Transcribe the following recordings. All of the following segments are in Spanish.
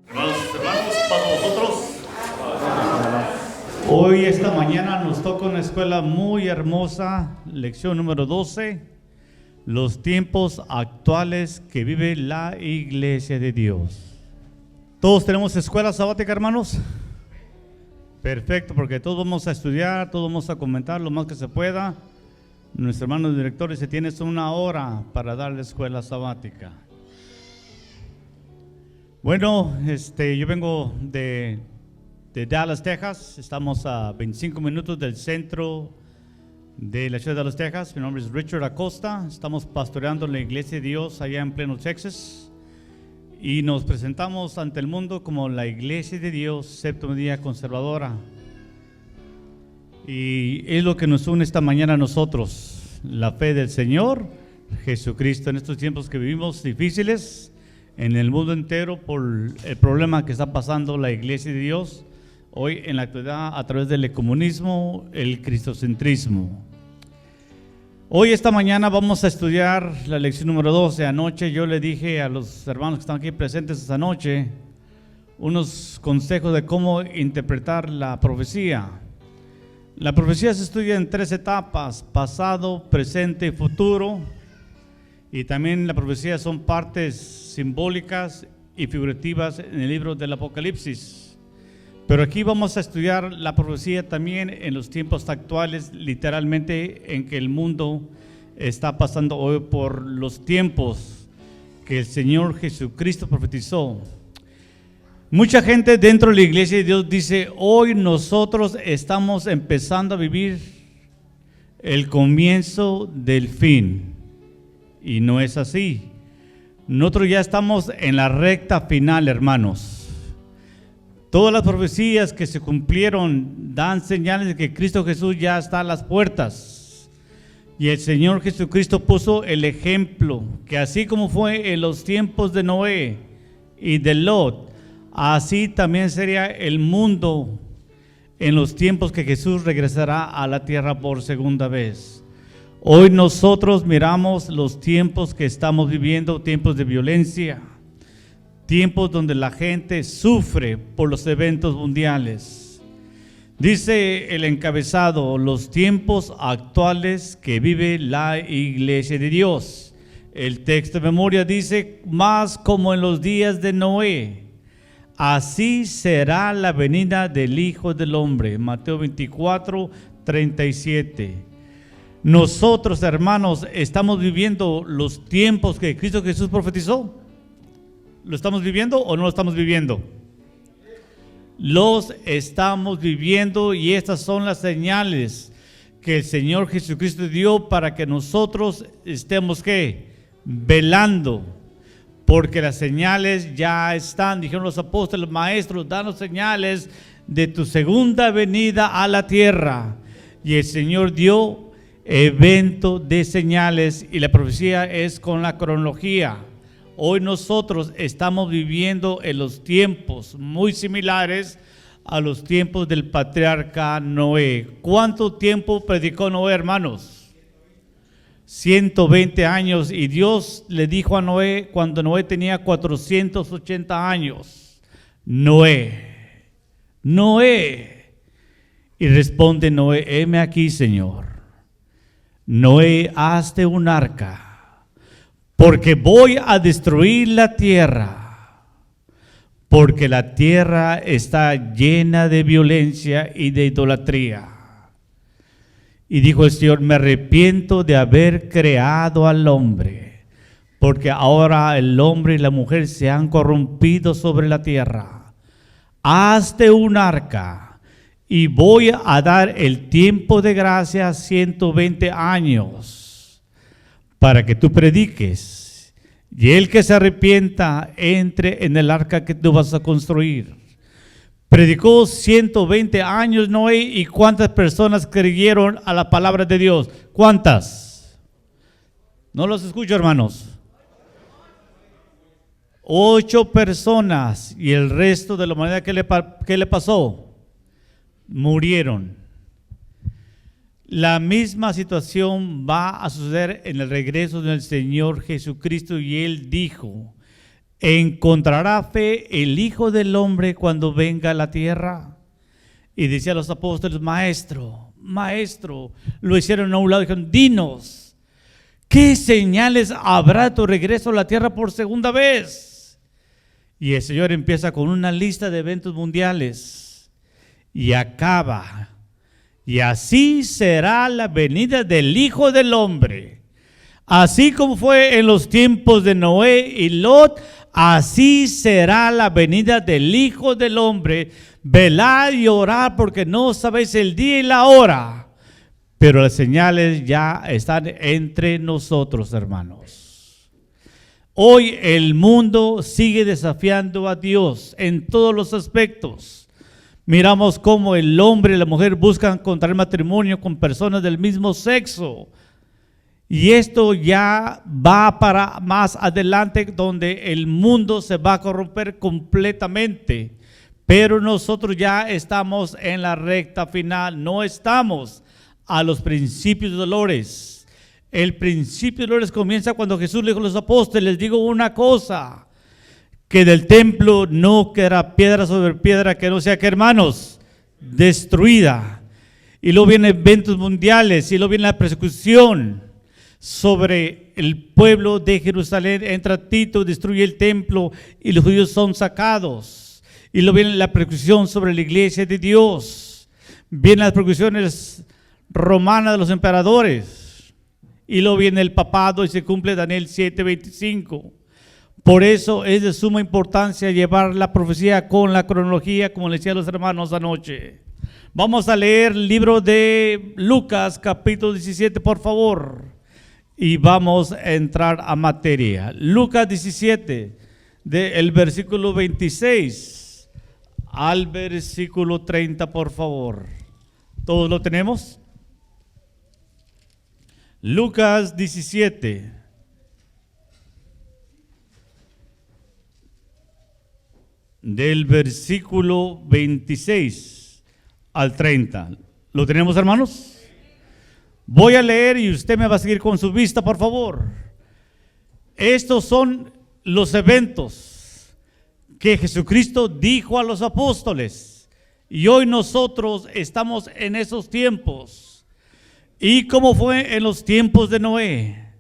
Hermanos, para nosotros, hoy esta mañana nos toca una escuela muy hermosa, lección número 12, los tiempos actuales que vive la Iglesia de Dios. ¿Todos tenemos escuela sabática, hermanos? Perfecto, porque todos vamos a estudiar, todos vamos a comentar lo más que se pueda. Nuestros hermanos directores, se tiene una hora para dar la escuela sabática. Bueno, yo vengo de Dallas, Texas. Estamos a 25 minutos del centro de la ciudad de Dallas, Texas. Mi nombre es Richard Acosta. Estamos pastoreando la Iglesia de Dios allá en Plano, Texas. Y nos presentamos ante el mundo como la Iglesia de Dios, séptimo día conservadora. Y es lo que nos une esta mañana a nosotros, la fe del Señor Jesucristo en estos tiempos que vivimos difíciles en el mundo entero por el problema que está pasando la Iglesia de Dios hoy en la actualidad a través del ecumenismo, el cristocentrismo. Hoy esta mañana vamos a estudiar la lección número 12. Anoche yo le dije a los hermanos que están aquí presentes esta noche unos consejos de cómo interpretar la profecía. La profecía se estudia en 3 etapas: pasado, presente y futuro. Y también la profecía son partes simbólicas y figurativas en el libro del Apocalipsis. Pero aquí vamos a estudiar la profecía también en los tiempos actuales, literalmente en que el mundo está pasando hoy por los tiempos que el Señor Jesucristo profetizó. Mucha gente dentro de la Iglesia de Dios dice: hoy nosotros estamos empezando a vivir el comienzo del fin. Y no es así. Nosotros ya estamos en la recta final, hermanos. Todas las profecías que se cumplieron dan señales de que Cristo Jesús ya está a las puertas. Y el Señor Jesucristo puso el ejemplo, que así como fue en los tiempos de Noé y de Lot, así también sería el mundo en los tiempos que Jesús regresará a la tierra por segunda vez. Hoy nosotros miramos los tiempos que estamos viviendo, tiempos de violencia, tiempos donde la gente sufre por los eventos mundiales. Dice el encabezado: los tiempos actuales que vive la Iglesia de Dios. El texto de memoria dice: más como en los días de Noé, así será la venida del Hijo del Hombre. Mateo 24, 37. Nosotros, hermanos, estamos viviendo los tiempos que Cristo Jesús profetizó. ¿Lo estamos viviendo o no lo estamos viviendo? Los estamos viviendo, y estas son las señales que el Señor Jesucristo dio para que nosotros estemos ¿qué? Velando, porque las señales ya están. Dijeron los apóstoles: maestros, danos señales de tu segunda venida a la tierra. Y el Señor dio evento de señales, y la profecía es con la cronología. Hoy nosotros estamos viviendo en los tiempos muy similares a los tiempos del patriarca Noé. ¿Cuánto tiempo predicó Noé, hermanos? 120 años. Y Dios le dijo a Noé cuando Noé tenía 480 años: Noé. Y responde Noé: heme aquí, Señor. Noé, hazte un arca, porque voy a destruir la tierra, porque la tierra está llena de violencia y de idolatría. Y dijo el Señor: me arrepiento de haber creado al hombre, porque ahora el hombre y la mujer se han corrompido sobre la tierra. Hazte un arca, y voy a dar el tiempo de gracia 120 años, para que tú prediques, y el que se arrepienta entre en el arca que tú vas a construir. Predicó 120 años Noé, y ¿cuántas personas creyeron a la palabra de Dios? ¿Cuántas? No los escucho, hermanos. 8 personas, y el resto de la humanidad, ¿qué le pasó? Murieron. La misma situación va a suceder en el regreso del Señor Jesucristo, y Él dijo: ¿encontrará fe el Hijo del Hombre cuando venga a la tierra? Y decía a los apóstoles: Maestro, Maestro. Lo hicieron a un lado y dijeron: dinos, ¿qué señales habrá tu regreso a la tierra por segunda vez? Y el Señor empieza con una lista de eventos mundiales y acaba: y así será la venida del Hijo del Hombre. Así como fue en los tiempos de Noé y Lot, así será la venida del Hijo del Hombre. Velad y orad, porque no sabéis el día y la hora. Pero las señales ya están entre nosotros, hermanos. Hoy el mundo sigue desafiando a Dios en todos los aspectos. Miramos cómo el hombre y la mujer buscan contraer matrimonio con personas del mismo sexo. Y esto ya va para más adelante, donde el mundo se va a corromper completamente. Pero nosotros ya estamos en la recta final, no estamos a los principios de dolores. El principio de dolores comienza cuando Jesús le dijo a los apóstoles: les digo una cosa, que del templo no quedará piedra sobre piedra que no sea, que hermanos, destruida. Y luego vienen eventos mundiales, y luego viene la persecución sobre el pueblo de Jerusalén. Entra Tito, destruye el templo y los judíos son sacados. Y luego viene la persecución sobre la iglesia de Dios. Vienen las persecuciones romanas de los emperadores. Y luego viene el papado y se cumple Daniel 7:25. Por eso es de suma importancia llevar la profecía con la cronología, como les decía a los hermanos anoche. Vamos a leer el libro de Lucas, capítulo 17, por favor. Y vamos a entrar a materia. Lucas 17, del versículo 26 al versículo 30, por favor. ¿Todos lo tenemos? Lucas 17. Del versículo 26 al 30. ¿Lo tenemos, hermanos? Voy a leer y usted me va a seguir con su vista, por favor. Estos son los eventos que Jesucristo dijo a los apóstoles, y hoy nosotros estamos en esos tiempos. Y como fue en los tiempos de Noé,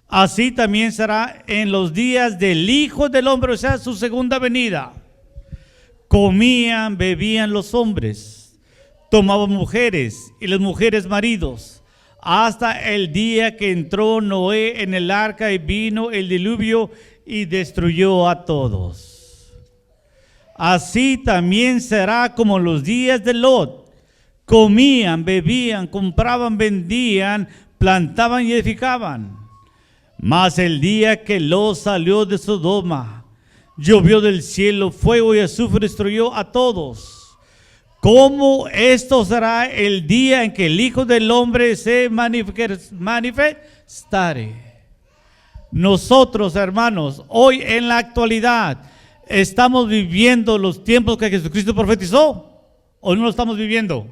así también será en los días del Hijo del Hombre, o sea, su segunda venida. Comían, bebían los hombres, tomaban mujeres y las mujeres maridos, hasta el día que entró Noé en el arca y vino el diluvio y destruyó a todos. Así también será como los días de Lot. Comían, bebían, compraban, vendían, plantaban y edificaban. Mas el día que Lot salió de Sodoma, llovió del cielo fuego y azufre, destruyó a todos. ¿Cómo esto será el día en que el Hijo del Hombre se manifestare? Nosotros, hermanos, hoy en la actualidad, ¿estamos viviendo los tiempos que Jesucristo profetizó o no lo estamos viviendo?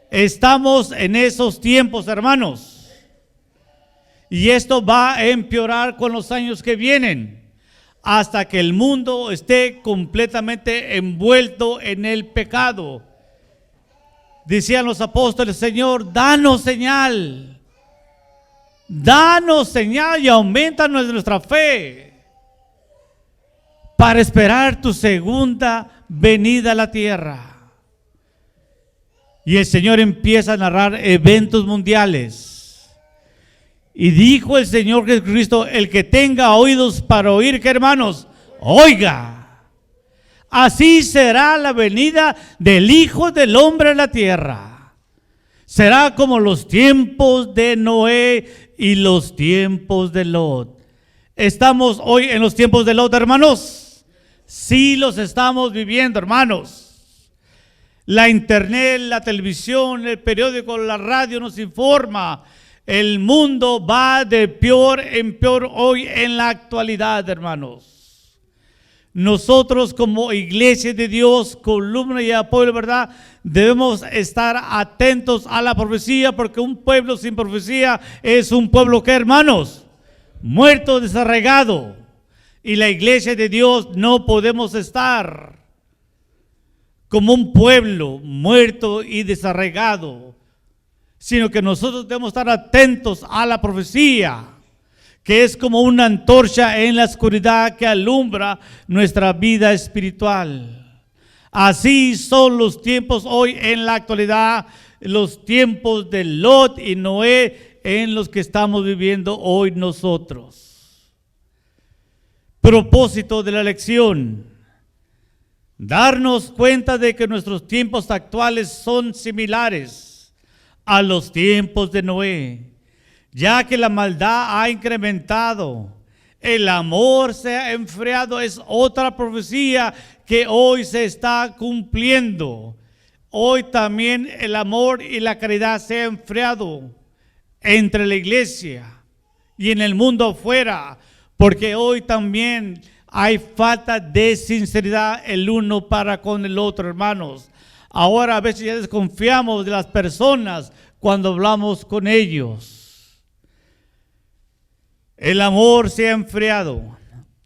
Estamos en esos tiempos, hermanos. Y esto va a empeorar con los años que vienen, hasta que el mundo esté completamente envuelto en el pecado. Decían los apóstoles: Señor, danos señal y aumenta nuestra fe para esperar tu segunda venida a la tierra. Y el Señor empieza a narrar eventos mundiales. Y dijo el Señor Jesucristo: el que tenga oídos para oír, ¿qué, hermanos? Oiga. Así será la venida del Hijo del Hombre a la tierra. Será como los tiempos de Noé y los tiempos de Lot. ¿Estamos hoy en los tiempos de Lot, hermanos? Sí, los estamos viviendo, hermanos. La internet, la televisión, el periódico, la radio nos informa. El mundo va de peor en peor hoy en la actualidad, hermanos. nosotros como iglesia de Dios, columna y apoyo, ¿verdad? Debemos estar atentos a la profecía, porque un pueblo sin profecía es un pueblo que, hermanos, muerto, desarraigado. Y la iglesia de Dios no podemos estar como un pueblo muerto y desarraigado, sino que nosotros debemos estar atentos a la profecía, que es como una antorcha en la oscuridad que alumbra nuestra vida espiritual. Así son los tiempos hoy en la actualidad, los tiempos de Lot y Noé en los que estamos viviendo hoy nosotros. Propósito de la lección: darnos cuenta de que nuestros tiempos actuales son similares a los tiempos de Noé, ya que la maldad ha incrementado, el amor se ha enfriado. Es otra profecía que hoy se está cumpliendo. Hoy también el amor y la caridad se han enfriado entre la iglesia y en el mundo afuera, porque hoy también hay falta de sinceridad el uno para con el otro, hermanos. Ahora a veces ya desconfiamos de las personas cuando hablamos con ellos. El amor se ha enfriado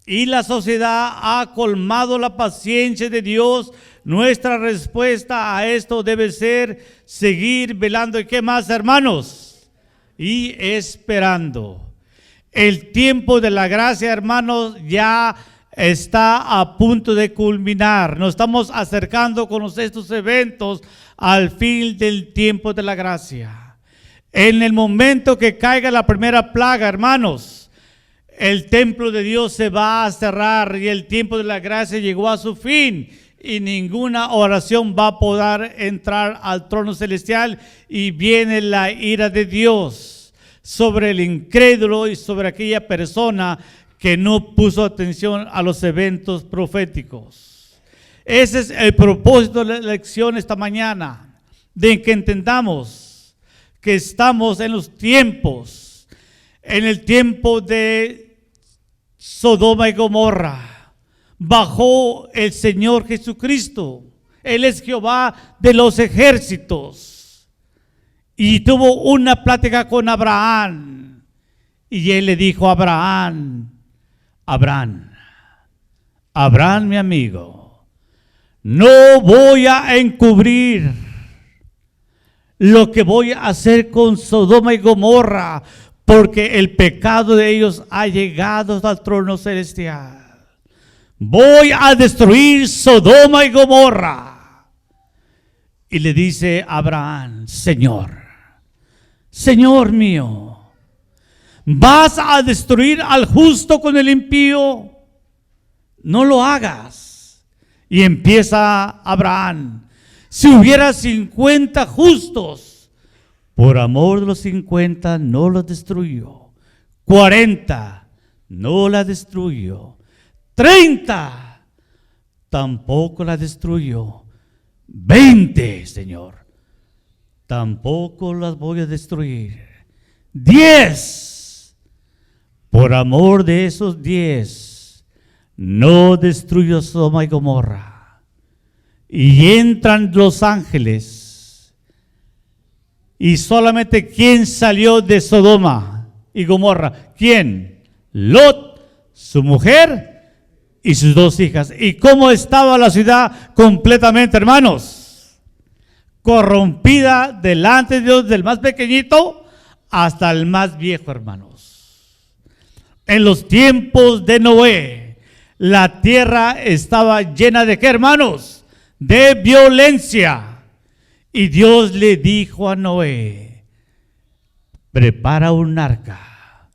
y la sociedad ha colmado la paciencia de Dios. Nuestra respuesta a esto debe ser seguir velando. ¿Y qué más, hermanos? Y esperando. El tiempo de la gracia, hermanos, ya está a punto de culminar. Nos estamos acercando con estos eventos al fin del tiempo de la gracia. En el momento que caiga la primera plaga, hermanos, el templo de Dios se va a cerrar y el tiempo de la gracia llegó a su fin, y ninguna oración va a poder entrar al trono celestial, y viene la ira de Dios sobre el incrédulo y sobre aquella persona que no puso atención a los eventos proféticos. Ese es el propósito de la lección esta mañana, de que entendamos que estamos en los tiempos, en el tiempo de Sodoma y Gomorra. Bajó el Señor Jesucristo. Él es Jehová de los ejércitos. Y tuvo una plática con Abraham. Y él le dijo a Abraham, Abraham, mi amigo, no voy a encubrir lo que voy a hacer con Sodoma y Gomorra, porque el pecado de ellos ha llegado al trono celestial. Voy a destruir Sodoma y Gomorra. Y le dice Abraham, Señor mío, ¿vas a destruir al justo con el impío? No lo hagas. Y empieza Abraham, si hubiera 50 justos, por amor de los 50 no los destruyó. 40 no la destruyó. 30 tampoco la destruyó. 20, Señor, tampoco las voy a destruir. 10, por amor de esos 10 no destruyó Sodoma y Gomorra. Y entran los ángeles. Y solamente ¿quién salió de Sodoma y Gomorra? ¿Quién? Lot, su mujer y sus 2 hijas. ¿Y cómo estaba la ciudad completamente, hermanos? Corrompida delante de Dios, del más pequeñito hasta el más viejo, hermanos. En los tiempos de Noé, la tierra estaba llena de ¿qué, hermanos? De violencia. Y Dios le dijo a Noé, prepara un arca,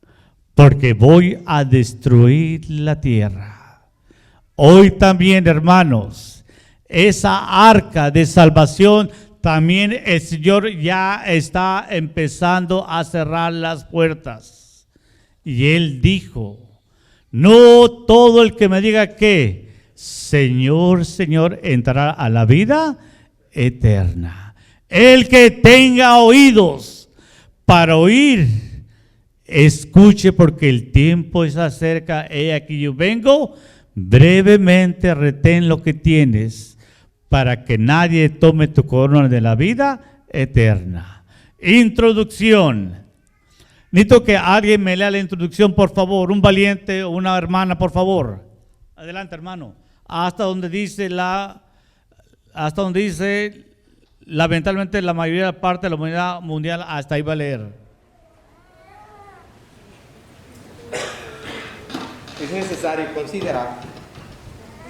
porque voy a destruir la tierra. Hoy también, hermanos, esa arca de salvación, también el Señor ya está empezando a cerrar las puertas. Y Él dijo, no todo el que me diga que Señor, Señor, entrará a la vida eterna. El que tenga oídos para oír, escuche, porque el tiempo está cerca. He aquí yo vengo. brevemente retén lo que tienes para que nadie tome tu corona de la vida eterna. Introducción. Necesito que alguien me lea la introducción, por favor. Un valiente o una hermana, por favor. Adelante, hermano. Hasta donde dice lamentablemente la mayoría parte de la humanidad mundial, hasta ahí va a leer. Es necesario considerar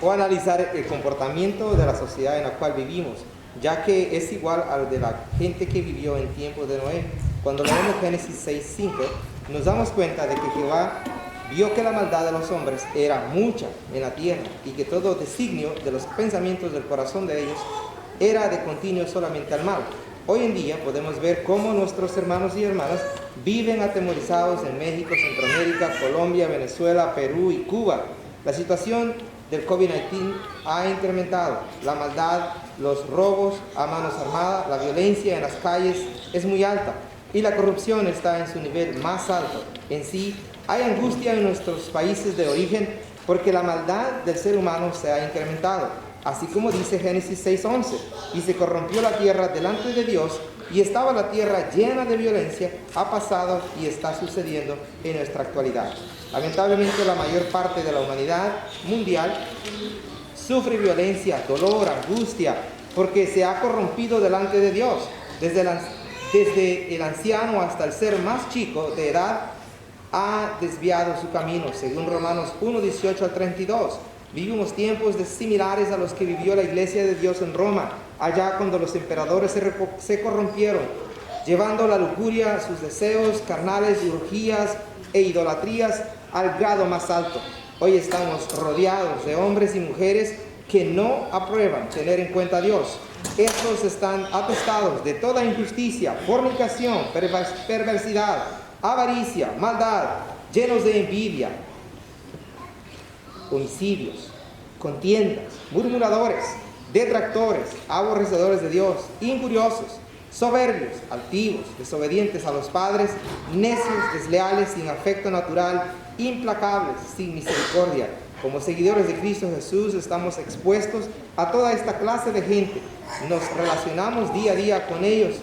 o analizar el comportamiento de la sociedad en la cual vivimos, ya que es igual al de la gente que vivió en tiempos de Noé. Cuando leemos Génesis 6:5, nos damos cuenta de que Jehová vio que la maldad de los hombres era mucha en la tierra y que todo designio de los pensamientos del corazón de ellos era de continuo solamente al mal. Hoy en día podemos ver cómo nuestros hermanos y hermanas viven atemorizados en México, Centroamérica, Colombia, Venezuela, Perú y Cuba. La situación del COVID-19 ha incrementado la maldad, los robos a manos armadas, la violencia en las calles es muy alta y la corrupción está en su nivel más alto. En sí, hay angustia en nuestros países de origen porque la maldad del ser humano se ha incrementado. Así como dice Génesis 6:11, y se corrompió la tierra delante de Dios, y estaba la tierra llena de violencia, ha pasado y está sucediendo en nuestra actualidad. Lamentablemente la mayor parte de la humanidad mundial sufre violencia, dolor, angustia, porque se ha corrompido delante de Dios. Desde el anciano hasta el ser más chico de edad ha desviado su camino, según Romanos 1:18 al 32. Vivimos tiempos similares a los que vivió la Iglesia de Dios en Roma, allá cuando los emperadores se corrompieron, llevando la lujuria, sus deseos carnales, orgías e idolatrías al grado más alto. Hoy estamos rodeados de hombres y mujeres que no aprueban tener en cuenta a Dios. Estos están atestados de toda injusticia, fornicación, perversidad, avaricia, maldad, llenos de envidia, homicidios, contiendas, murmuradores, detractores, aborrecedores de Dios, injuriosos, soberbios, altivos, desobedientes a los padres, necios, desleales, sin afecto natural, implacables, sin misericordia. Como seguidores de Cristo Jesús estamos expuestos a toda esta clase de gente. Nos relacionamos día a día con ellos,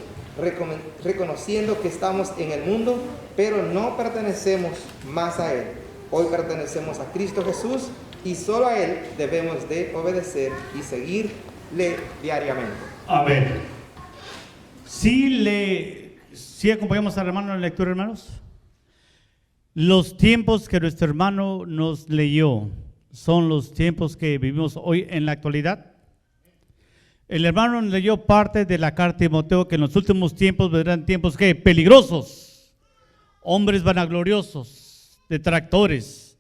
reconociendo que estamos en el mundo, pero no pertenecemos más a Él. Hoy pertenecemos a Cristo Jesús y solo a Él debemos de obedecer y seguirle diariamente. Amén. ¿Sí acompañamos al hermano en la lectura, hermanos? Los tiempos que nuestro hermano nos leyó son los tiempos que vivimos hoy en la actualidad. El hermano nos leyó parte de la carta de Timoteo, que en los últimos tiempos vendrán tiempos que peligrosos, hombres vanagloriosos, detractores,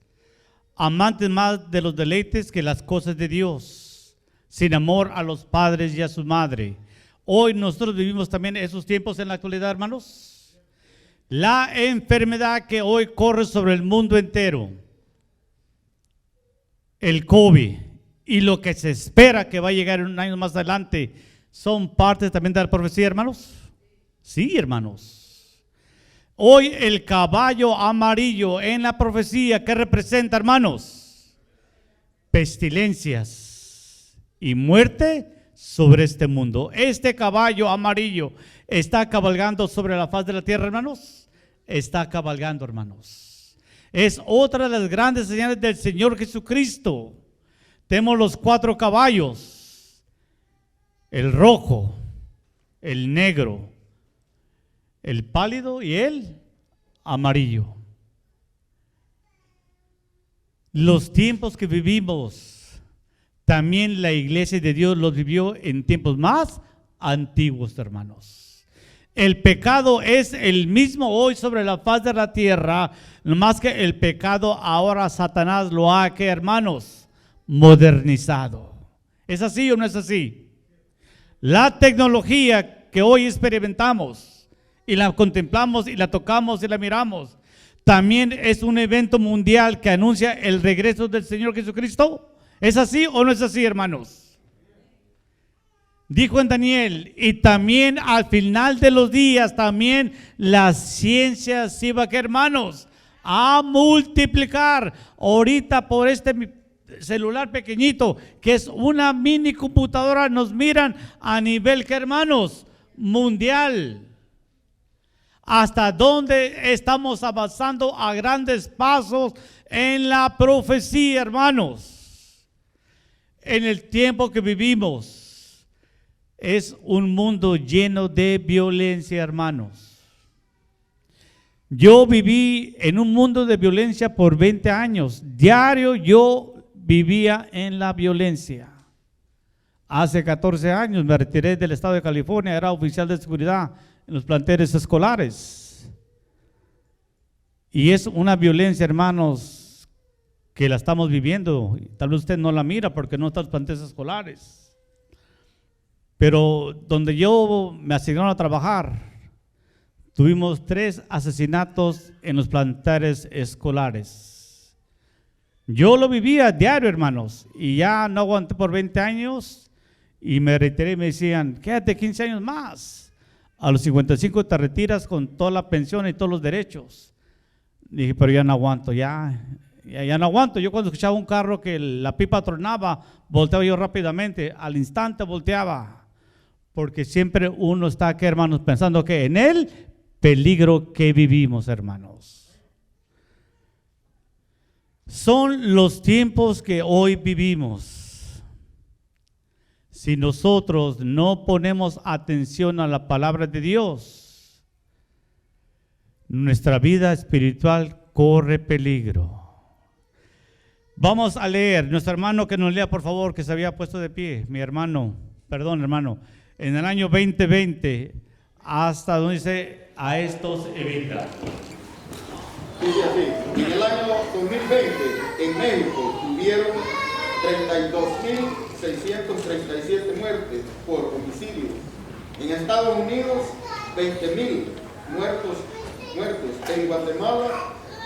amantes más de los deleites que las cosas de Dios, sin amor a los padres y a su madre. Hoy nosotros vivimos también esos tiempos en la actualidad, hermanos. La enfermedad que hoy corre sobre el mundo entero, el COVID y lo que se espera que va a llegar en un año más adelante, son parte también de la profecía, hermanos. Sí, hermanos. Hoy el caballo amarillo en la profecía, ¿qué representa, hermanos? Pestilencias y muerte sobre este mundo. Este caballo amarillo está cabalgando sobre la faz de la tierra, hermanos. Está cabalgando, hermanos. Es otra de las grandes señales del Señor Jesucristo. Tenemos los 4 caballos: el rojo, el negro, el pálido y el amarillo. Los tiempos que vivimos, también la iglesia de Dios los vivió en tiempos más antiguos, hermanos. El pecado es el mismo hoy sobre la faz de la tierra, no más que el pecado ahora Satanás lo ha, ¿qué, hermanos? Modernizado. ¿Es así o no es así? La tecnología que hoy experimentamos y la contemplamos y la tocamos y la miramos, también es un evento mundial que anuncia el regreso del Señor Jesucristo. ¿Es así o no es así, hermanos? Dijo en Daniel, y también al final de los días, también la ciencia se va, ¿qué, hermanos? A multiplicar. Ahorita por este celular pequeñito, que es una mini computadora, nos miran a nivel, ¿qué, hermanos? Mundial. Hasta dónde estamos avanzando a grandes pasos en la profecía, hermanos. En el tiempo que vivimos es un mundo lleno de violencia, hermanos. Yo viví en un mundo de violencia por 20 años. Diario yo vivía en la violencia. Hace 14 años me retiré del estado de California, era oficial de seguridad en los planteles escolares. Y es una violencia, hermanos, que la estamos viviendo. Tal vez usted no la mira porque no está en los planteles escolares. Pero donde yo me asignaron a trabajar, tuvimos 3 asesinatos en los planteles escolares. Yo lo vivía diario, hermanos, y ya no aguanté por 20 años y me retiré y me decían, quédate 15 años más. A los 55 te retiras con toda la pensión y todos los derechos. Dije, pero ya no aguanto, ya no aguanto. Yo cuando escuchaba un carro que la pipa tronaba, volteaba yo rápidamente, al instante volteaba. Porque siempre uno está aquí, hermanos, pensando que en el peligro que vivimos, hermanos. Son los tiempos que hoy vivimos. Si nosotros no ponemos atención a la palabra de Dios, nuestra vida espiritual corre peligro. Vamos a leer, nuestro hermano que nos lea, por favor, que se había puesto de pie, mi hermano, perdón, hermano, en el año 2020, hasta donde dice, a estos evita. Dice así, en el año 2020, en México, tuvieron 32.637 muertes por homicidio. En Estados Unidos, 20.000 muertos. En Guatemala,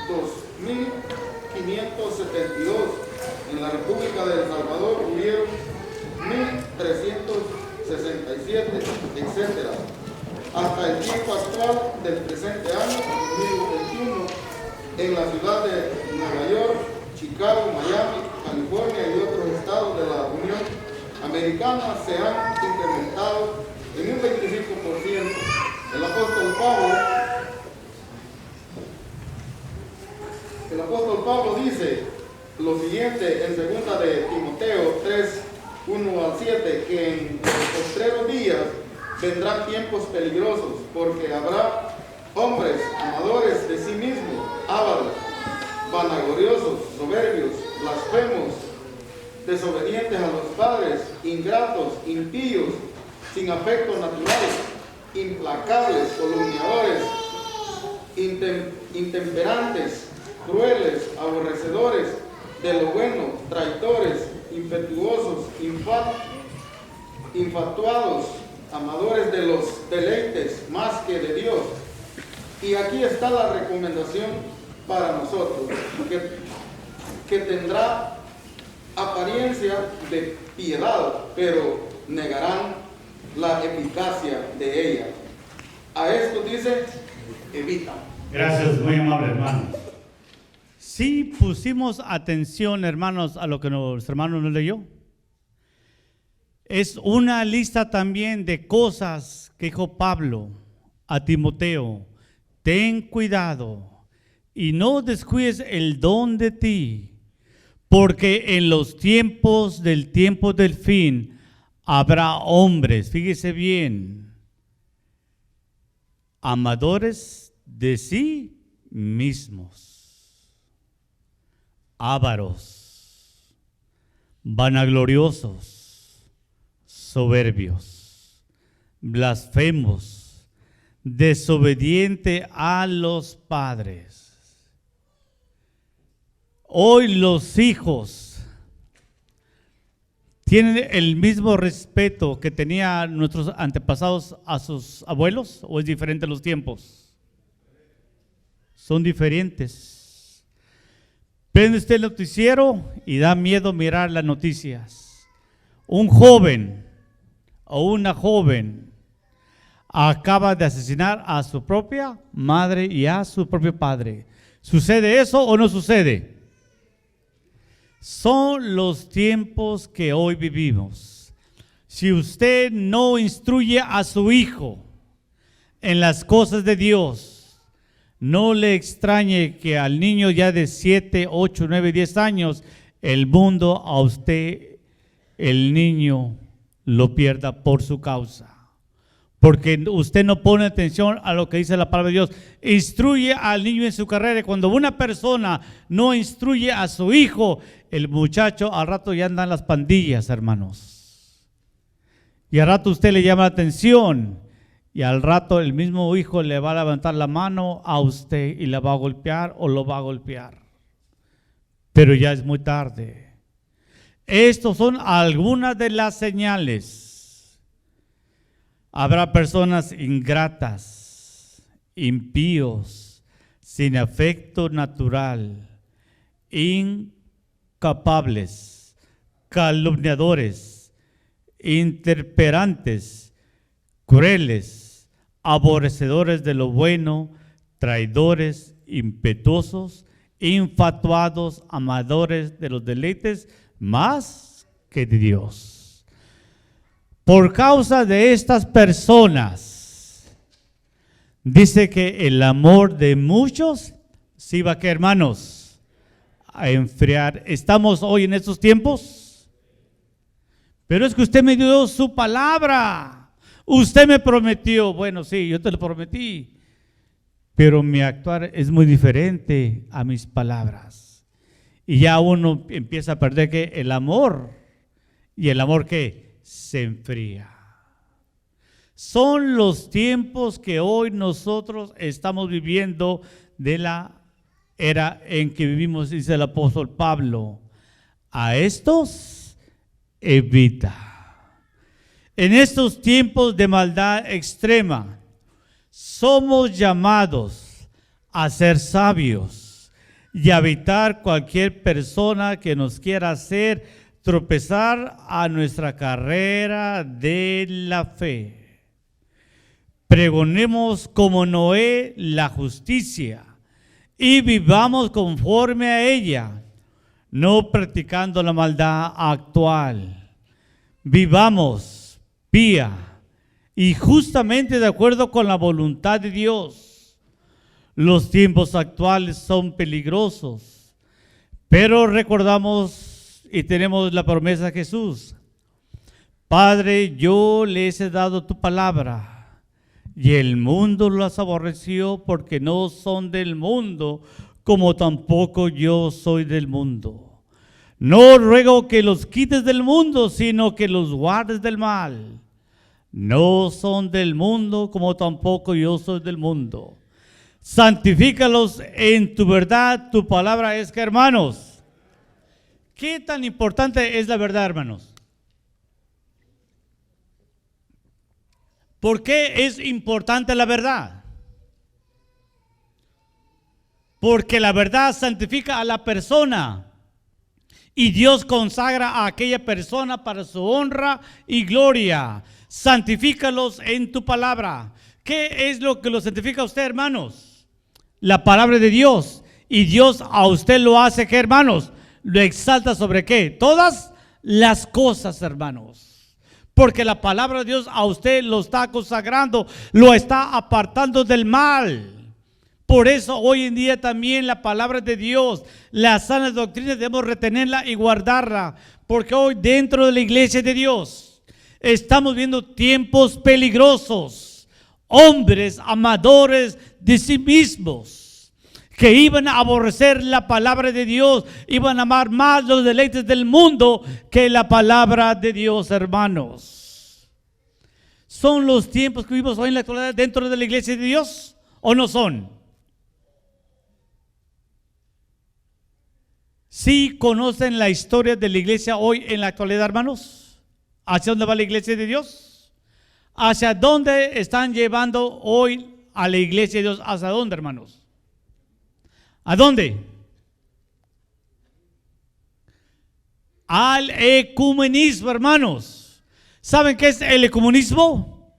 2.572. En la República de El Salvador hubieron 1.367, etc. Hasta el tiempo actual del presente año, 2021, en la ciudad de Nueva York, Chicago, Miami, California y otros estados de la Unión Americana se han incrementado en un 25%. El apóstol Pablo dice lo siguiente en 2 de Timoteo 3, 1 al 7, que en los postreros días vendrán tiempos peligrosos, porque habrá hombres amadores de sí mismos, ávaros, vanagloriosos, soberbios, blasfemos, desobedientes a los padres, ingratos, impíos, sin afecto natural, implacables, calumniadores, intemperantes, crueles, aborrecedores de lo bueno, traidores, impetuosos, infatuados, amadores de los deleites más que de Dios. Y aquí está la recomendación para nosotros, que tendrá apariencia de piedad, pero negarán la eficacia de ella. A esto dice, evita. Gracias, muy amable, hermano. Sí pusimos atención, hermanos, a lo que nuestro hermano nos leyó. Es una lista también de cosas que dijo Pablo a Timoteo. Ten cuidado y no descuides el don de ti, porque en los tiempos del fin habrá hombres, fíjese bien, amadores de sí mismos, ávaros, vanagloriosos, soberbios, blasfemos, desobediente a los padres. Hoy los hijos tienen el mismo respeto que tenían nuestros antepasados a sus abuelos, ¿o es diferente los tiempos? Son diferentes. Prende usted el noticiero y da miedo mirar las noticias. Un joven o una joven acaba de asesinar a su propia madre y a su propio padre. ¿Sucede eso o no sucede? Son los tiempos que hoy vivimos. Si usted no instruye a su hijo en las cosas de Dios, no le extrañe que al niño ya de 7, 8, 9, 10 años, el mundo a usted, el niño, lo pierda por su causa. Porque usted no pone atención a lo que dice la palabra de Dios. Instruye al niño en su carrera. Y cuando una persona no instruye a su hijo, el muchacho al rato ya anda en las pandillas, hermanos. Y al rato usted le llama la atención. Y al rato el mismo hijo le va a levantar la mano a usted y la va a golpear o lo va a golpear. Pero ya es muy tarde. Estas son algunas de las señales. Habrá personas ingratas, impíos, sin afecto natural, incapables, calumniadores, intemperantes, crueles, aborrecedores de lo bueno, traidores, impetuosos, infatuados, amadores de los deleites más que de Dios. Por causa de estas personas, dice que el amor de muchos se va a, ¿qué, hermanos? A enfriar. ¿Estamos hoy en estos tiempos? Pero es que usted me dio su palabra. Usted me prometió. Bueno, sí, yo te lo prometí. Pero mi actuar es muy diferente a mis palabras. Y ya uno empieza a perder que el amor. ¿Y el amor qué? Se enfría. Son los tiempos que hoy nosotros estamos viviendo de la era en que vivimos, dice el apóstol Pablo. A estos evita. En estos tiempos de maldad extrema, somos llamados a ser sabios y a evitar cualquier persona que nos quiera hacer tropezar a nuestra carrera de la fe. Pregonemos como Noé la justicia y vivamos conforme a ella, no practicando la maldad actual. Vivamos pía y justamente de acuerdo con la voluntad de Dios. Los tiempos actuales son peligrosos, pero recordamos y tenemos la promesa de Jesús. Padre, yo les he dado tu palabra y el mundo las aborreció porque no son del mundo, como tampoco yo soy del mundo. No ruego que los quites del mundo, sino que los guardes del mal. No son del mundo, como tampoco yo soy del mundo. Santifícalos en tu verdad, tu palabra es que, hermanos, ¿qué tan importante es la verdad, hermanos? ¿Por qué es importante la verdad? Porque la verdad santifica a la persona y Dios consagra a aquella persona para su honra y gloria. Santifícalos en tu palabra. ¿Qué es lo que lo santifica a usted, hermanos? La palabra de Dios. Y Dios a usted lo hace, ¿qué, hermanos? Lo exalta sobre ¿qué? Todas las cosas, hermanos. Porque la palabra de Dios a usted lo está consagrando, lo está apartando del mal. Por eso hoy en día también la palabra de Dios, la sana doctrina, debemos retenerla y guardarla. Porque hoy dentro de la iglesia de Dios estamos viendo tiempos peligrosos. Hombres amadores de sí mismos, que iban a aborrecer la palabra de Dios, iban a amar más los deleites del mundo que la palabra de Dios, hermanos. ¿Son los tiempos que vivimos hoy en la actualidad dentro de la iglesia de Dios o no son? ¿Sí conocen la historia de la iglesia hoy en la actualidad, hermanos? ¿Hacia dónde va la iglesia de Dios? ¿Hacia dónde están llevando hoy a la iglesia de Dios? ¿Hacia dónde, hermanos? ¿A dónde? Al ecumenismo, hermanos. ¿Saben qué es el ecumenismo?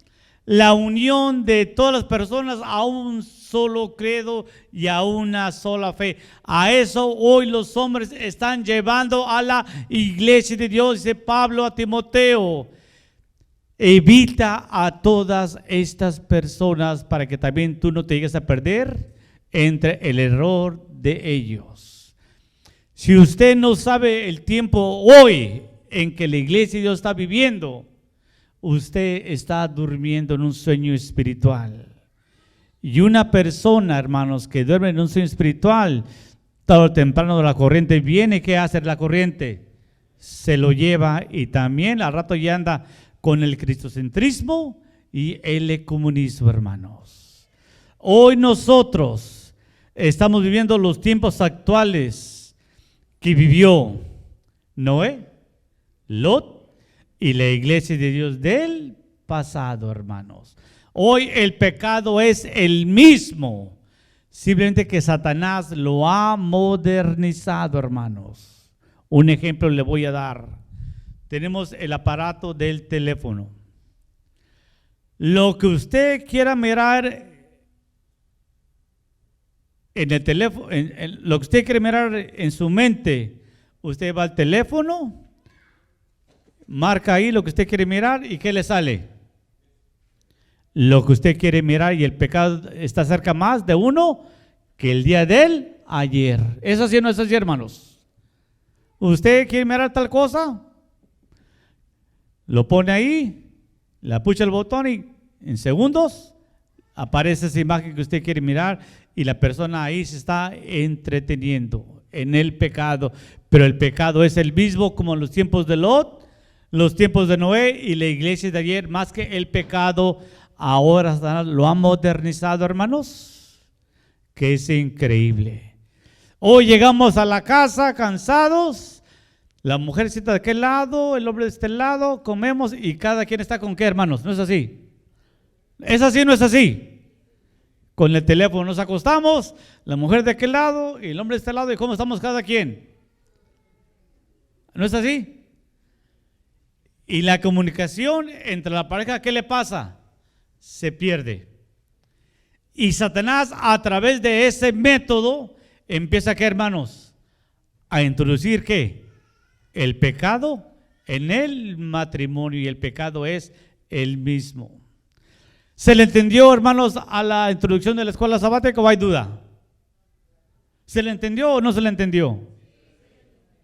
la unión de todas las personas a un solo credo y a una sola fe. A eso hoy los hombres están llevando a la iglesia de Dios, dice Pablo a Timoteo. Evita a todas estas personas para que también tú no te llegues a perder entre el error de ellos. Si usted no sabe el tiempo hoy en que la iglesia de Dios está viviendo, usted está durmiendo en un sueño espiritual. Y una persona, hermanos, que duerme en un sueño espiritual, tarde o temprano la corriente viene. ¿Qué hace la corriente? Se lo lleva, y también al rato ya anda con el cristocentrismo y el ecumenismo, hermanos. Hoy nosotros estamos viviendo los tiempos actuales que vivió Noé, Lot y la iglesia de Dios del pasado, hermanos. Hoy el pecado es el mismo, simplemente que Satanás lo ha modernizado, hermanos. Un ejemplo le voy a dar. Tenemos el aparato del teléfono. Lo que usted quiera mirar en el teléfono, lo que usted quiere mirar en su mente, usted va al teléfono, marca ahí lo que usted quiere mirar y ¿qué le sale? Lo que usted quiere mirar, y el pecado está cerca más de uno que el día del ayer. ¿Es así o no es así, hermanos? ¿Usted quiere mirar tal cosa? Lo pone ahí, le pucha el botón y en segundos aparece esa imagen que usted quiere mirar, y la persona ahí se está entreteniendo en el pecado. Pero el pecado es el mismo como en los tiempos de Lot, los tiempos de Noé y la iglesia de ayer. Más que el pecado, ahora lo han modernizado, hermanos, que es increíble. Hoy llegamos a la casa cansados, la mujer sienta de aquel lado, el hombre de este lado, comemos y cada quien está con qué, hermanos. ¿No es así? ¿Es así o no es así? Con el teléfono nos acostamos, la mujer de aquel lado y el hombre de este lado, y cómo estamos cada quien. ¿No es así? Y la comunicación entre la pareja, ¿qué le pasa? Se pierde. Y Satanás, a través de ese método, empieza, ¿qué, hermanos? A introducir, ¿qué? El pecado en el matrimonio, y el pecado es el mismo. ¿Se le entendió, hermanos, a la introducción de la escuela sabática o hay duda? ¿Se le entendió o no se le entendió?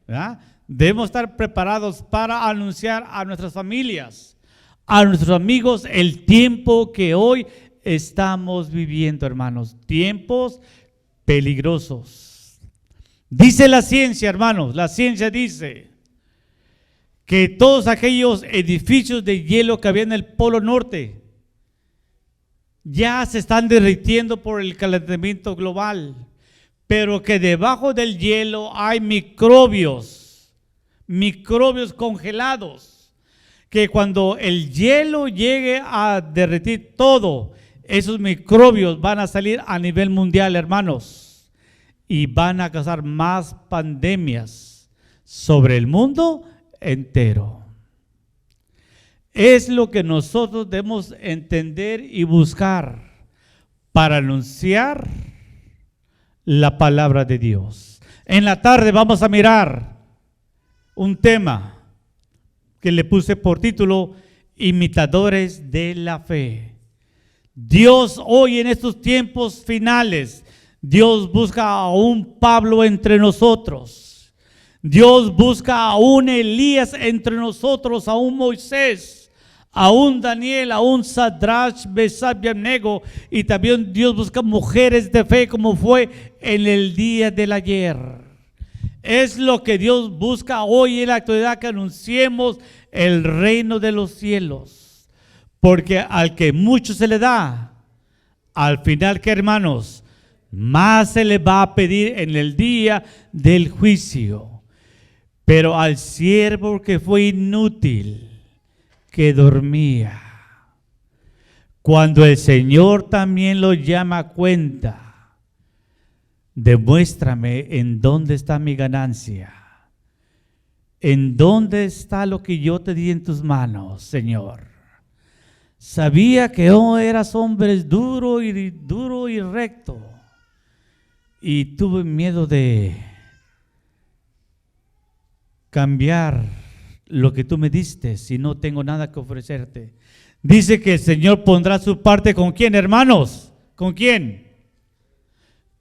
¿Verdad? Debemos estar preparados para anunciar a nuestras familias, a nuestros amigos, el tiempo que hoy estamos viviendo, hermanos. Tiempos peligrosos. Dice la ciencia, hermanos, la ciencia dice que todos aquellos edificios de hielo que había en el Polo Norte ya se están derritiendo por el calentamiento global, pero que debajo del hielo hay microbios congelados, que cuando el hielo llegue a derretir todo, esos microbios van a salir a nivel mundial, hermanos, y van a causar más pandemias sobre el mundo entero. Es lo que nosotros debemos entender y buscar para anunciar la palabra de Dios. En la tarde vamos a mirar un tema que le puse por título: imitadores de la fe. Dios hoy en estos tiempos finales, Dios busca a un Pablo entre nosotros. Dios busca a un Elías entre nosotros, a un Moisés, a un Daniel, a un Sadrach, Mesach y Abednego, y también Dios busca mujeres de fe como fue en el día del ayer. Es lo que Dios busca hoy en la actualidad, que anunciemos el reino de los cielos, porque al que mucho se le da, al final, ¿qué, hermanos? Más se le va a pedir en el día del juicio. Pero al siervo que fue inútil, que dormía, cuando el Señor también lo llama a cuenta, demuéstrame en dónde está mi ganancia, en dónde está lo que yo te di en tus manos, Señor. Sabía que eras hombre duro y recto. Y tuve miedo de cambiar lo que tú me diste si no tengo nada que ofrecerte. Dice que el Señor pondrá su parte ¿con quién, hermanos? ¿Con quién?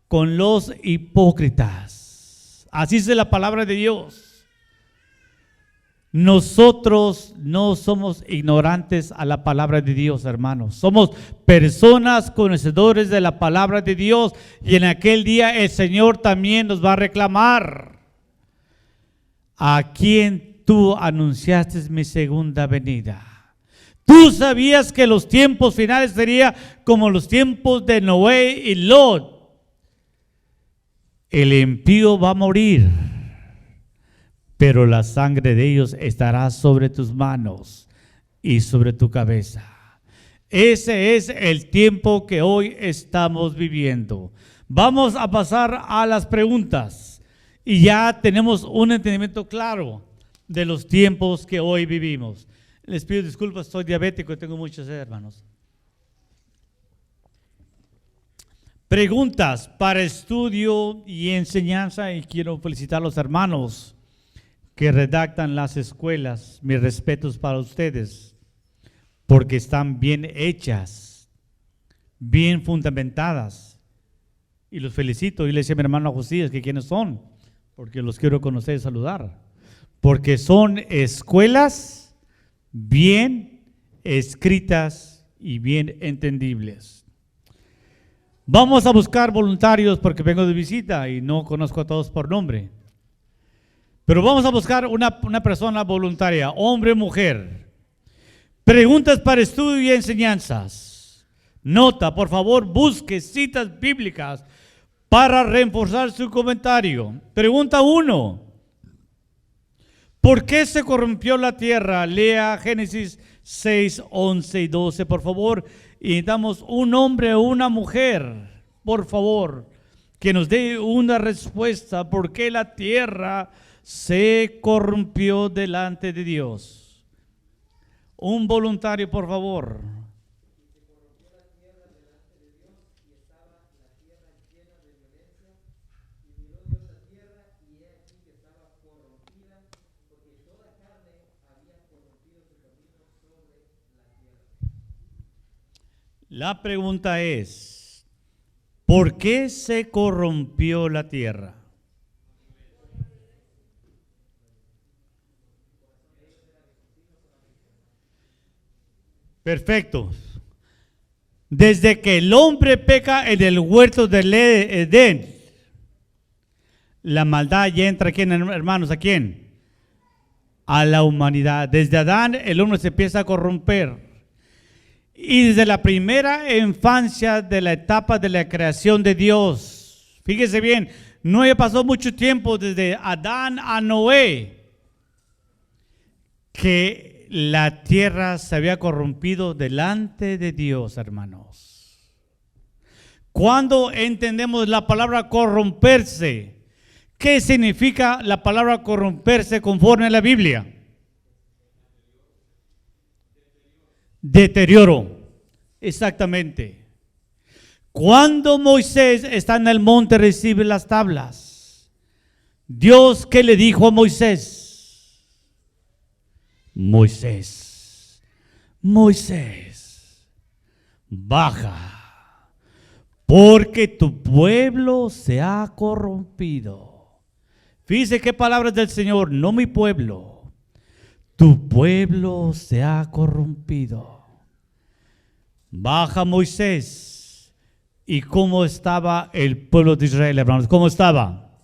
Con los hipócritas. Así dice la palabra de Dios. Nosotros no somos ignorantes a la palabra de Dios, hermanos. Somos personas conocedores de la palabra de Dios, y en aquel día el Señor también nos va a reclamar: ¿a quién tú anunciaste mi segunda venida? Tú sabías que los tiempos finales serían como los tiempos de Noé y Lot. El impío va a morir, pero la sangre de ellos estará sobre tus manos y sobre tu cabeza. Ese es el tiempo que hoy estamos viviendo. Vamos a pasar a las preguntas y ya tenemos un entendimiento claro de los tiempos que hoy vivimos. Les pido disculpas, soy diabético y tengo mucha sed, hermanos. Preguntas para estudio y enseñanza, y quiero felicitar a los hermanos que redactan las escuelas. Mis respetos para ustedes, porque están bien hechas, bien fundamentadas, y los felicito. Y le decía a mi hermano Josías que quiénes son, porque los quiero conocer y saludar, porque son escuelas bien escritas y bien entendibles. Vamos a buscar voluntarios porque vengo de visita y no conozco a todos por nombre. Pero vamos a buscar una persona voluntaria, hombre o mujer. Preguntas para estudio y enseñanzas. Nota, por favor, busque citas bíblicas para reforzar su comentario. Pregunta 1. ¿Por qué se corrompió la tierra? Lea Génesis 6, 11 y 12, por favor. Y necesitamos un hombre o una mujer, por favor, que nos dé una respuesta. ¿Por qué la tierra se corrompió delante de Dios? Un voluntario, por favor. La pregunta es: ¿por qué se corrompió la tierra? Perfecto. Desde que el hombre peca en el huerto del Edén, la maldad ya entra, ¿a quién, hermanos? ¿A quién? A la humanidad. Desde Adán el hombre se empieza a corromper. Y desde la primera infancia de la etapa de la creación de Dios, fíjese bien, no ya pasó mucho tiempo desde Adán a Noé, que la tierra se había corrompido delante de Dios, hermanos. Cuando entendemos la palabra corromperse, ¿qué significa la palabra corromperse conforme a la Biblia? Deterioro, exactamente. Cuando Moisés está en el monte, recibe las tablas. Dios, ¿qué le dijo a Moisés? Moisés, baja, porque tu pueblo se ha corrompido. Fíjese qué palabras del Señor, no mi pueblo. Tu pueblo se ha corrompido. Baja Moisés. ¿Y cómo estaba el pueblo de Israel, hermanos? ¿Cómo estaba?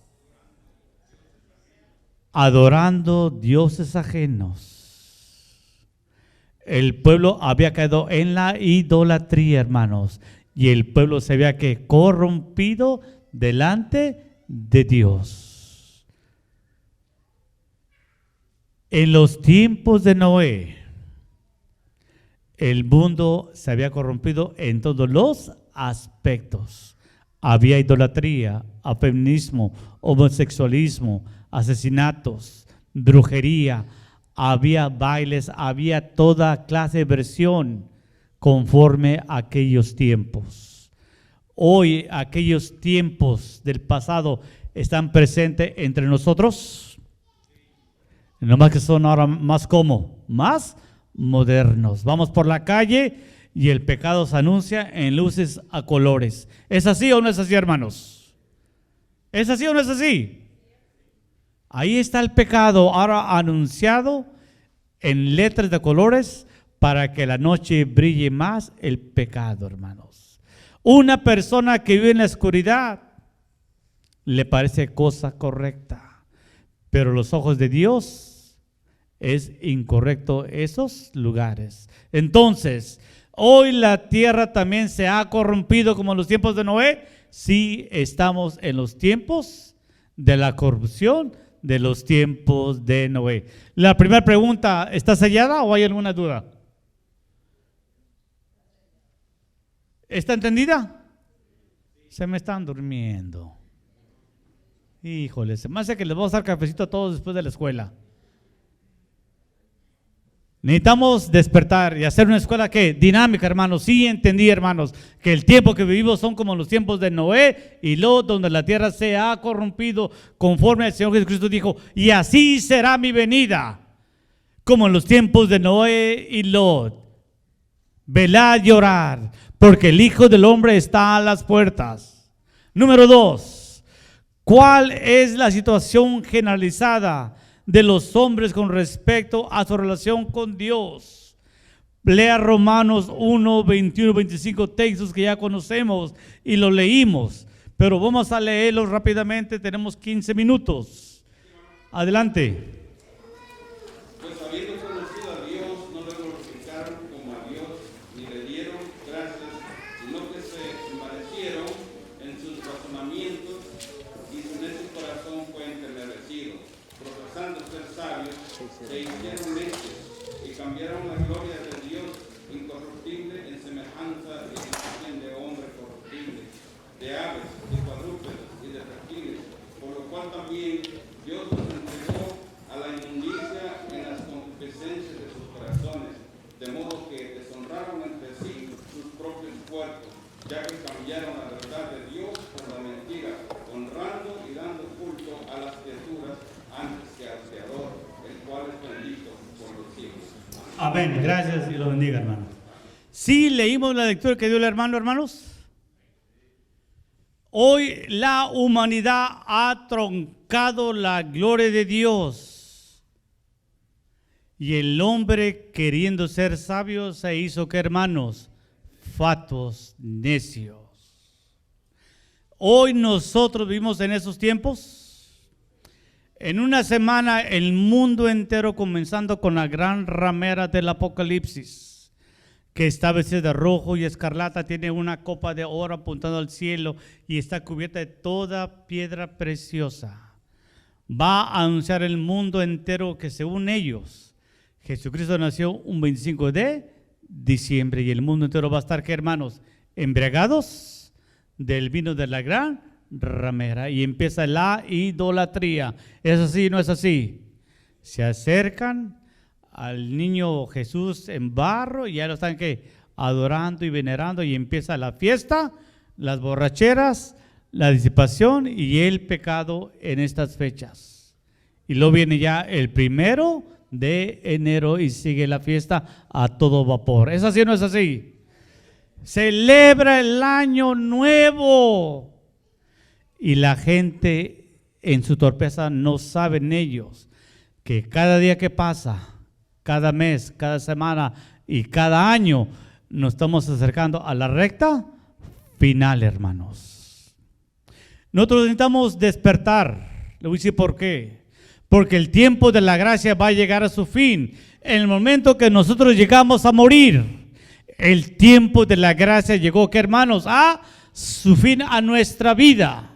Adorando dioses ajenos. El pueblo había caído en la idolatría, hermanos. Y el pueblo se había corrompido delante de Dios. En los tiempos de Noé, el mundo se había corrompido en todos los aspectos. Había idolatría, feminismo, homosexualismo, asesinatos, brujería, había bailes, había toda clase de versión conforme a aquellos tiempos. Hoy aquellos tiempos del pasado están presentes entre nosotros. No más que son ahora más como, más modernos. Vamos por la calle y el pecado se anuncia en luces a colores. ¿Es así o no es así, hermanos? ¿Es así o no es así? Ahí está el pecado ahora anunciado en letras de colores para que la noche brille más el pecado, hermanos. Una persona que vive en la oscuridad le parece cosa correcta, pero los ojos de Dios es incorrecto esos lugares. Entonces, hoy la tierra también se ha corrompido como en los tiempos de Noé. Sí, estamos en los tiempos de la corrupción de los tiempos de Noé. La primera pregunta, ¿está sellada o hay alguna duda? ¿Está entendida? Se me están durmiendo. Híjole, se me hace que les vamos a dar cafecito a todos después de la escuela. Necesitamos despertar y hacer una escuela que dinámica, hermanos. Sí entendí, hermanos, que el tiempo que vivimos son como los tiempos de Noé y Lot, donde la tierra se ha corrompido, conforme al Señor Jesucristo dijo, y así será mi venida, como en los tiempos de Noé y Lot. Velad y orad, porque el Hijo del Hombre está a las puertas. Número 2, ¿cuál es la situación generalizada de los hombres con respecto a su relación con Dios? Lea Romanos 1, 21, 25, textos que ya conocemos y los leímos, pero vamos a leerlos rápidamente, tenemos 15 minutos. Adelante. Pues habiendo conocido a Dios, no le glorificaron como a Dios, ni le dieron gracias, sino que se envanecieron en sus razonamientos, y su necio corazón fue entenebrecido. Profesando ser sabios, se hicieron necios y cambiaron la gloria de Dios incorruptible en semejanza de imagen de hombre corruptible, de aves, de cuadrúpedos y de reptiles, por lo cual también Dios los entregó a la inmundicia en las concupiscencias de sus corazones, de modo que deshonraron entre sí sus propios cuerpos, ya que cambiaron la verdad de Dios por la mentira, honrando y dando culto a las criaturas antes que al Creador, el cual es bendito por los siglos. Amén. Gracias y lo bendiga, hermano. Sí, leímos la lectura que dio el hermano, hermanos. Hoy la humanidad ha truncado la gloria de Dios y el hombre, queriendo ser sabio, se hizo, ¿qué, hermanos? Fatuos, necios. Hoy nosotros vivimos en esos tiempos. En una semana el mundo entero, comenzando con la gran ramera del Apocalipsis, que está vestida de rojo y escarlata, tiene una copa de oro apuntando al cielo y está cubierta de toda piedra preciosa. Va a anunciar el mundo entero que, según ellos, Jesucristo nació un 25 de diciembre y el mundo entero va a estar, ¿qué, hermanos? Embriagados del vino de la gran ramera, y empieza la idolatría. ¿Es así o no es así? Se acercan al niño Jesús en barro y ya lo están, ¿qué?, adorando y venerando, y empieza la fiesta, las borracheras, la disipación y el pecado en estas fechas. Y luego viene ya el 1 de enero y sigue la fiesta a todo vapor. ¿Es así o no es así? Celebra el año nuevo. Y la gente en su torpeza no saben ellos que cada día que pasa, cada mes, cada semana y cada año nos estamos acercando a la recta final, hermanos. Nosotros necesitamos despertar. Le voy a decir por qué. Porque el tiempo de la gracia va a llegar a su fin. En el momento que nosotros llegamos a morir, el tiempo de la gracia llegó, ¿qué, hermanos? A su fin, a nuestra vida.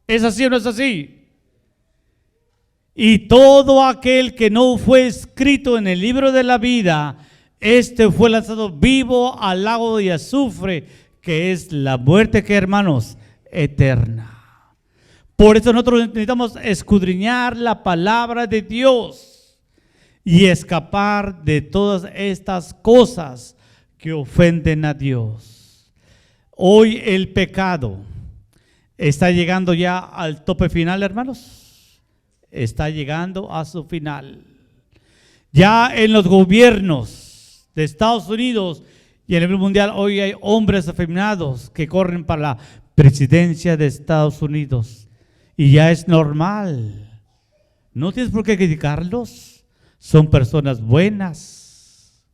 ¿Es así o no es así? Y todo aquel que no fue escrito en el libro de la vida, este fue lanzado vivo al lago de azufre, que es la muerte, que, hermanos, eterna. Por eso nosotros necesitamos escudriñar la palabra de Dios y escapar de todas estas cosas que ofenden a Dios. Hoy el pecado está llegando ya al tope final, hermanos. Está llegando a su final. Ya en los gobiernos de Estados Unidos y a nivel mundial, hoy hay hombres afeminados que corren para la presidencia de Estados Unidos. Y ya es normal. No tienes por qué criticarlos. Son personas buenas.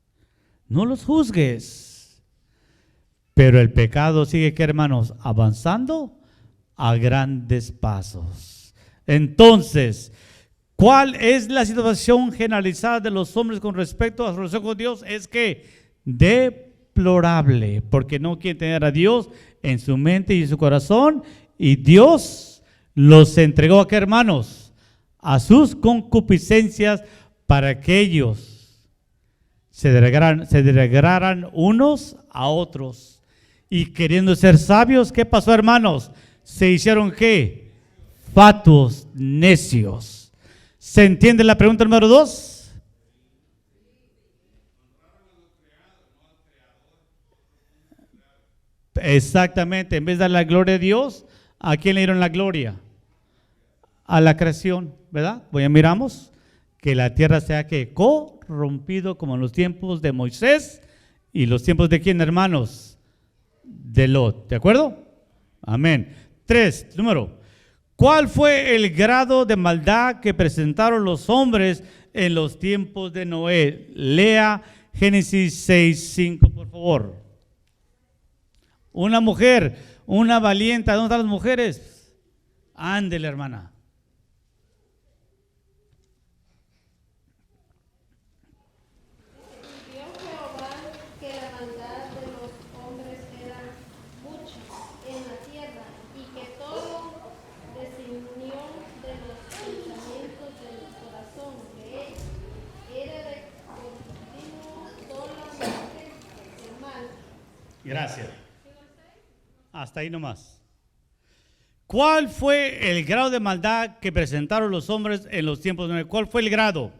No los juzgues. Pero el pecado sigue, ¿qué, hermanos? Avanzando a grandes pasos. Entonces, ¿cuál es la situación generalizada de los hombres con respecto a su relación con Dios? Es que deplorable, porque no quieren tener a Dios en su mente y en su corazón, y Dios los entregó a, ¿qué, hermanos? A sus concupiscencias, para que ellos se delegaran unos a otros. Y queriendo ser sabios, ¿qué pasó, hermanos? Se hicieron, ¿qué? Fatuos, necios. ¿Se entiende la pregunta número 2? Exactamente, en vez de dar la gloria a Dios, ¿a quién le dieron la gloria? A la creación, ¿verdad? Pues miramos que la tierra sea que corrompido como en los tiempos de Moisés y los tiempos de quién, hermanos, de Lot, ¿de acuerdo? Amén. 3, número, ¿cuál fue el grado de maldad que presentaron los hombres en los tiempos de Noé? Lea Génesis 6:5, por favor. Una mujer, una valiente, ¿dónde están las mujeres? Ándele, hermana. Gracias. Hasta ahí nomás. ¿Cuál fue el grado de maldad que presentaron los hombres en los tiempos de Noé? ¿Cuál fue el grado?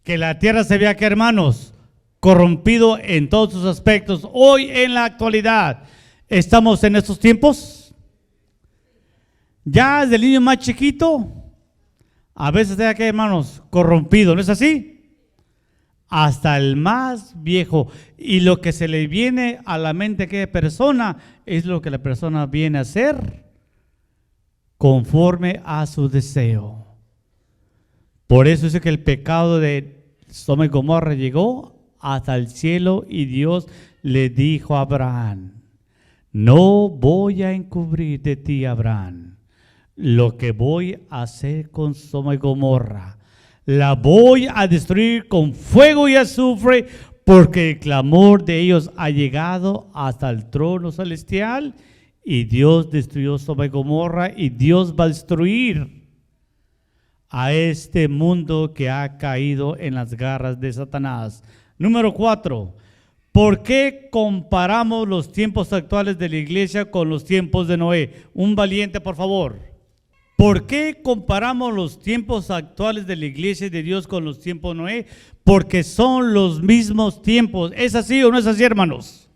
Que la tierra se veía, que, hermanos, corrompido en todos sus aspectos. Hoy en la actualidad, ¿estamos en estos tiempos? Ya desde el niño más chiquito, a veces se ve, que, hermanos, corrompido, ¿no es así? Hasta el más viejo, y lo que se le viene a la mente a aquella persona es lo que la persona viene a hacer conforme a su deseo. Por eso es que el pecado de Sodoma y Gomorra llegó hasta el cielo, y Dios le dijo a Abraham: no voy a encubrir de ti, Abraham, lo que voy a hacer con Sodoma y Gomorra. La voy a destruir con fuego y azufre, porque el clamor de ellos ha llegado hasta el trono celestial. Y Dios destruyó Sodoma y Gomorra, y Dios va a destruir a este mundo que ha caído en las garras de Satanás. Número 4. ¿Por qué comparamos los tiempos actuales de la iglesia con los tiempos de Noé? Un valiente, por favor. ¿Por qué comparamos los tiempos actuales de la iglesia de Dios con los tiempos de Noé? Porque son los mismos tiempos. ¿Es así o no es así, hermanos?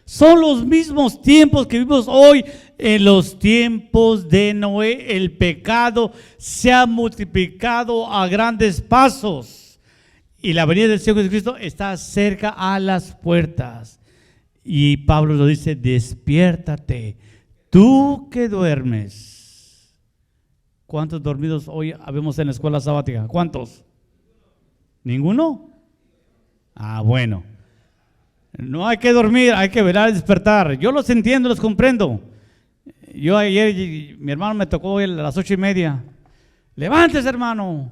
Son los mismos tiempos que vivimos hoy. En los tiempos de Noé, el pecado se ha multiplicado a grandes pasos, y la venida del Señor Jesucristo está cerca a las puertas. Y Pablo lo dice: despiértate, tú que duermes. ¿Cuántos dormidos hoy habemos en la escuela sabática? ¿Cuántos? ¿Ninguno? Ah, bueno. No hay que dormir, hay que velar y despertar. Yo los entiendo, los comprendo. Yo ayer, mi hermano me tocó a las 8:30. Levántese, hermano.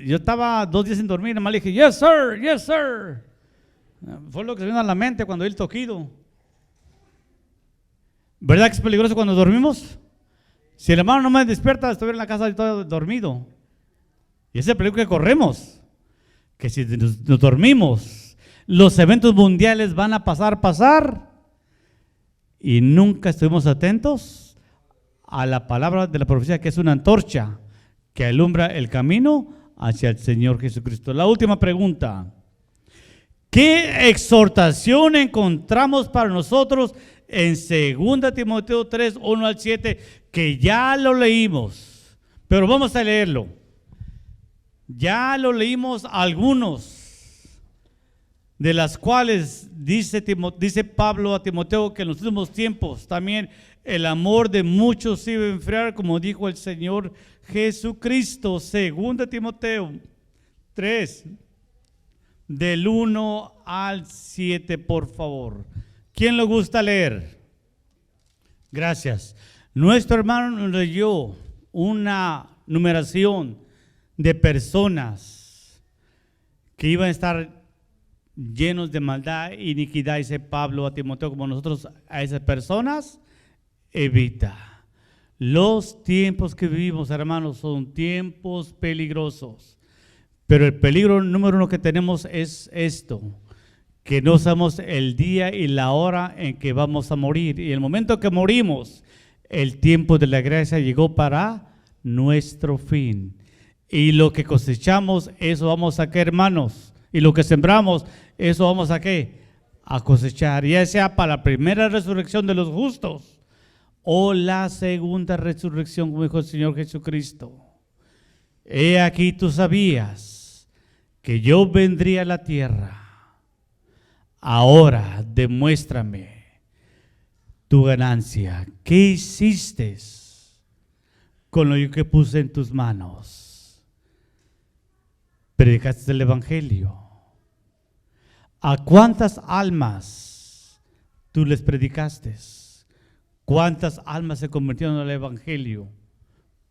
Yo estaba 2 días sin dormir, nomás le dije: yes sir, yes sir. Fue lo que se vino a la mente cuando oí el toquido. ¿Verdad que es peligroso cuando dormimos? Si el hermano no me despierta, estuviera en la casa todo dormido. Y ese es el peligro que corremos, que si nos dormimos, los eventos mundiales van a pasar, y nunca estuvimos atentos a la palabra de la profecía, que es una antorcha que alumbra el camino hacia el Señor Jesucristo. La última pregunta: ¿Qué exhortación encontramos para nosotros en 2 Timoteo 3, 1 al 7? Que ya lo leímos, pero vamos a leerlo. Ya lo leímos algunos, de las cuales dice Pablo a Timoteo que en los últimos tiempos también el amor de muchos se iba a enfriar, como dijo el Señor Jesucristo. 2 Timoteo 3, del 1 al 7, por favor. ¿Quién le gusta leer? Gracias. Nuestro hermano nos leyó una numeración de personas que iban a estar llenos de maldad e iniquidad. Dice Pablo a Timoteo, como nosotros a esas personas, evita. Los tiempos que vivimos, hermanos, son tiempos peligrosos. Pero el peligro número uno que tenemos es esto, que no sabemos el día y la hora en que vamos a morir. Y el momento que morimos, el tiempo de la gracia llegó para nuestro fin. Y lo que cosechamos, eso vamos a qué, hermanos. Y lo que sembramos, eso vamos a qué, a cosechar. Ya sea para la primera resurrección de los justos o la segunda resurrección, como dijo el Señor Jesucristo. He aquí, tú sabías que yo vendría a la tierra. Ahora demuéstrame tu ganancia. ¿Qué hiciste con lo que puse en tus manos? Predicaste el Evangelio. ¿A cuántas almas tú les predicaste? ¿Cuántas almas se convirtieron al Evangelio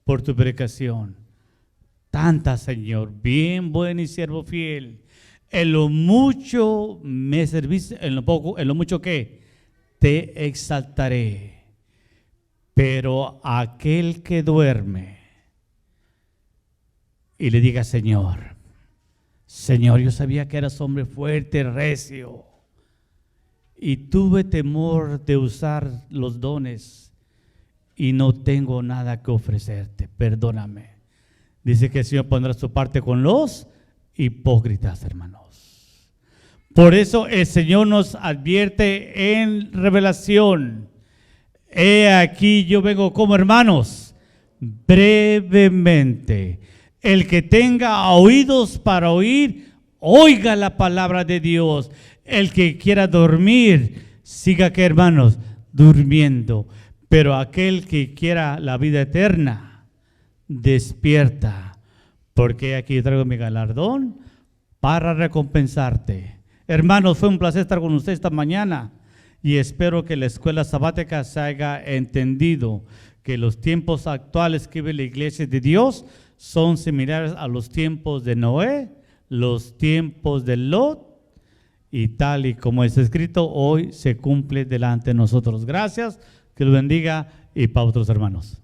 por tu predicación? Tantas, Señor. Bien, buen y siervo fiel. En lo mucho me serviste, en lo poco, en lo mucho que te exaltaré. Pero aquel que duerme y le diga, Señor, yo sabía que eras hombre fuerte, recio, y tuve temor de usar los dones y no tengo nada que ofrecerte, perdóname. Dice que el Señor pondrá su parte con los hipócritas, hermanos. Por eso el Señor nos advierte en revelación. He aquí yo vengo como, hermanos, brevemente. El que tenga oídos para oír, oiga la palabra de Dios. El que quiera dormir, siga que, hermanos, durmiendo. Pero aquel que quiera la vida eterna, despierta, porque aquí traigo mi galardón para recompensarte. Hermanos, fue un placer estar con ustedes esta mañana y espero que la escuela sabática se haya entendido que los tiempos actuales que vive la iglesia de Dios son similares a los tiempos de Noé, los tiempos de Lot, y tal y como es escrito, hoy se cumple delante de nosotros. Gracias, que lo bendiga y para otros hermanos.